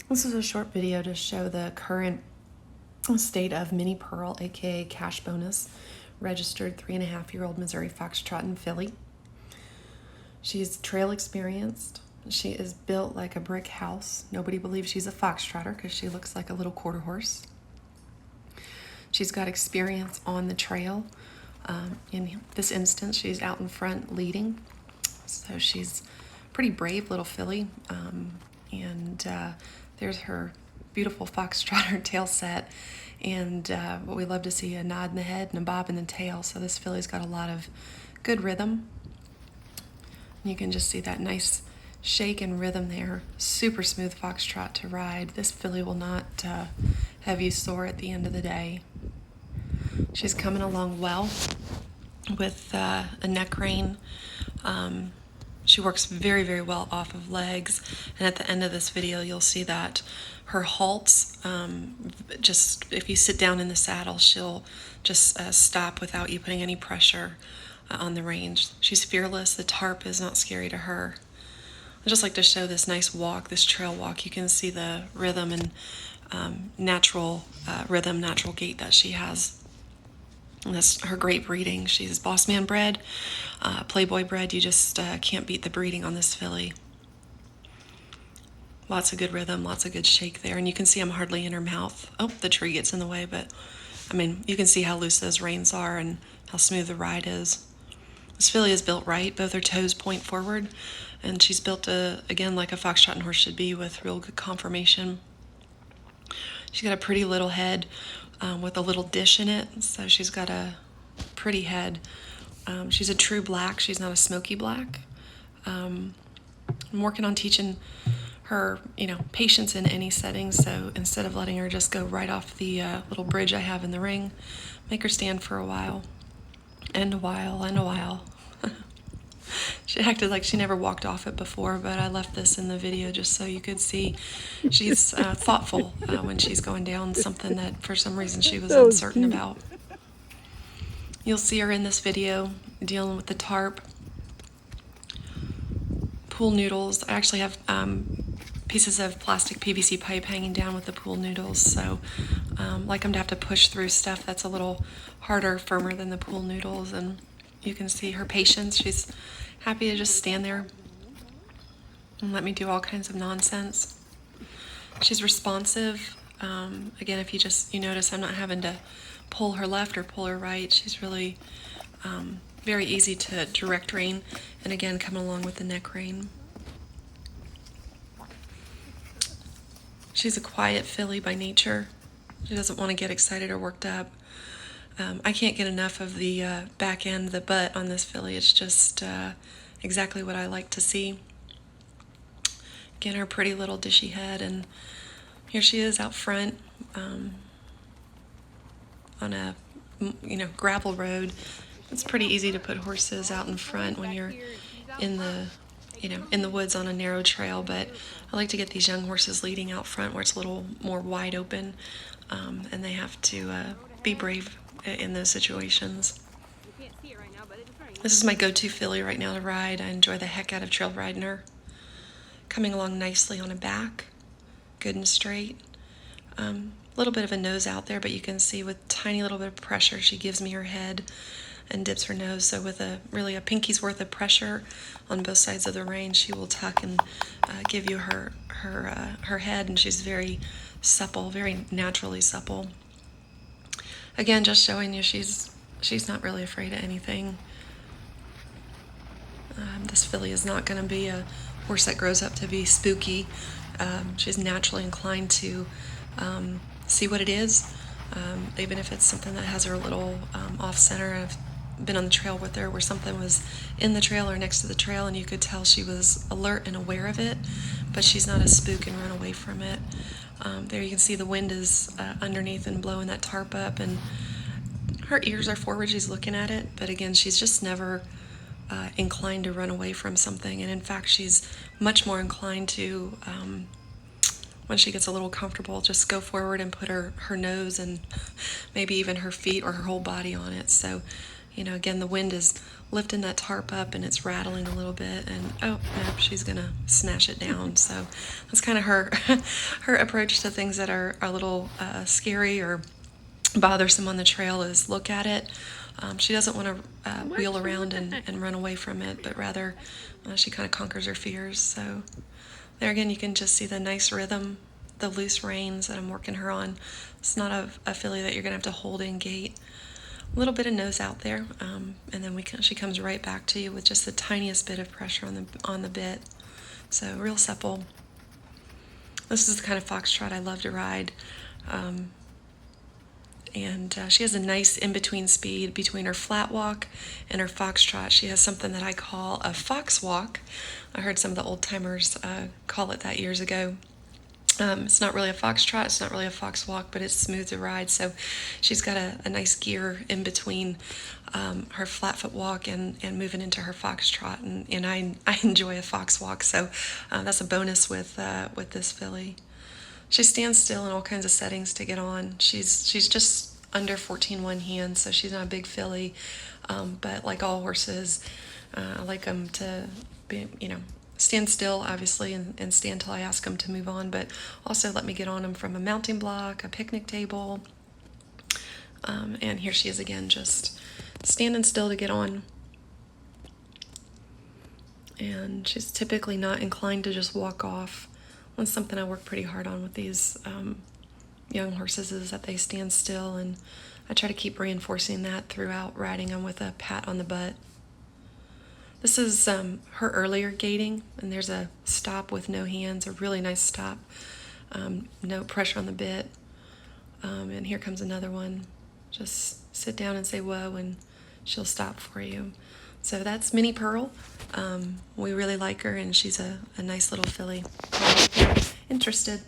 This is a short video to show the current state of Minnie Pearl, aka Cash Bonus, registered 3.5-year-old Missouri Foxtrot and filly. She's trail experienced. She is built like a brick house. Nobody believes she's a foxtrotter because she looks like a little quarter horse. She's got experience on the trail. In this instance, she's out in front leading. So she's a pretty brave little filly. There's her beautiful foxtrotter tail set. And we love to see a nod in the head and a bob in the tail. So this filly's got a lot of good rhythm. You can just see that nice shake and rhythm there. Super smooth foxtrot to ride. This filly will not have you sore at the end of the day. She's coming along well with a neck rein. She works very, very well off of legs. And at the end of this video, you'll see that her halts, just if you sit down in the saddle, she'll just stop without you putting any pressure on the reins. She's fearless. The tarp is not scary to her. I just like to show this nice walk, this trail walk. You can see the rhythm and natural rhythm, natural gait that she has. And that's her great breeding. She's boss man bred, playboy bred. You just can't beat the breeding on this filly. Lots of good rhythm, lots of good shake there. And you can see I'm hardly in her mouth. Oh, the tree gets in the way, but I mean, you can see how loose those reins are and how smooth the ride is. This filly is built right. Both her toes point forward, and she's built, again, like a foxtrot horse should be, with real good conformation. She's got a pretty little head with a little dish in it, so she's got a pretty head. She's a true black. She's not a smoky black. I'm working on teaching her, patience in any setting, so instead of letting her just go right off the little bridge I have in the ring, make her stand for a while. And a while. She acted like she never walked off it before, but I left this in the video just so you could see she's thoughtful when she's going down something that for some reason she was uncertain about. You'll see her in this video dealing with the tarp, pool noodles. I actually have pieces of plastic PVC pipe hanging down with the pool noodles, so like them to have to push through stuff that's a little harder, firmer than the pool noodles. And you can see her patience. She's happy to just stand there and let me do all kinds of nonsense. She's responsive. Again, if you notice, I'm not having to pull her left or pull her right. She's really very easy to direct rein, and again, coming along with the neck rein. She's a quiet filly by nature. She doesn't want to get excited or worked up. I can't get enough of the back end, the butt on this filly. It's just exactly what I like to see. Again, her pretty little dishy head, and here she is out front on a gravel road. It's pretty easy to put horses out in front when you're in the woods on a narrow trail, but I like to get these young horses leading out front where it's a little more wide open, and they have to be brave in those situations. This is my go-to filly right now to ride. I enjoy the heck out of trail riding her. Coming along nicely on a back, good and straight. A little bit of a nose out there, but you can see with tiny little bit of pressure, she gives me her head and dips her nose. So with really a pinky's worth of pressure on both sides of the rein, she will tuck and give you her head, and she's very supple, very naturally supple. Again, just showing you she's not really afraid of anything. This filly is not going to be a horse that grows up to be spooky. She's naturally inclined to see what it is, even if it's something that has her a little off-center. I've been on the trail with her where something was in the trail or next to the trail, and you could tell she was alert and aware of it, but she's not a spook and run away from it. There you can see the wind is underneath and blowing that tarp up, and her ears are forward. She's looking at it, but again, she's just never inclined to run away from something. And in fact, she's much more inclined to, when she gets a little comfortable, just go forward and put her nose and maybe even her feet or her whole body on it. So, again, the wind is lifting that tarp up and it's rattling a little bit, and oh nope, she's gonna smash it down. So that's kind of her her approach to things that are a little scary or bothersome on the trail, is look at it. She doesn't want to wheel around and run away from it, but rather she kind of conquers her fears. So there again, you can just see the nice rhythm, the loose reins that I'm working her on. It's not a filly that you're going to have to hold in gait. A little bit of nose out there, and then she comes right back to you with just the tiniest bit of pressure on the bit. So real supple. This is the kind of foxtrot I love to ride. And she has a nice in-between speed between her flat walk and her foxtrot. She has something that I call a fox walk. I heard some of the old-timers call it that years ago. It's not really a foxtrot, it's not really a fox walk, but it's smooth to ride. So she's got a nice gear in between her flat foot walk and moving into her foxtrot. And I enjoy a fox walk, so that's a bonus with this filly. She stands still in all kinds of settings to get on. She's just under 14 hand, so she's not a big filly. But like all horses, I like them to be, stand still, obviously, and stand till I ask them to move on. But also let me get on them from a mounting block, a picnic table. And here she is again, just standing still to get on. And she's typically not inclined to just walk off. That's something I work pretty hard on with these young horses, is that they stand still, and I try to keep reinforcing that throughout riding them with a pat on the butt. This is her earlier gaiting, and there's a stop with no hands, a really nice stop, no pressure on the bit, and here comes another one. Just sit down and say whoa, and she'll stop for you. So that's Minnie Pearl. We really like her, and she's a nice little filly. Interested.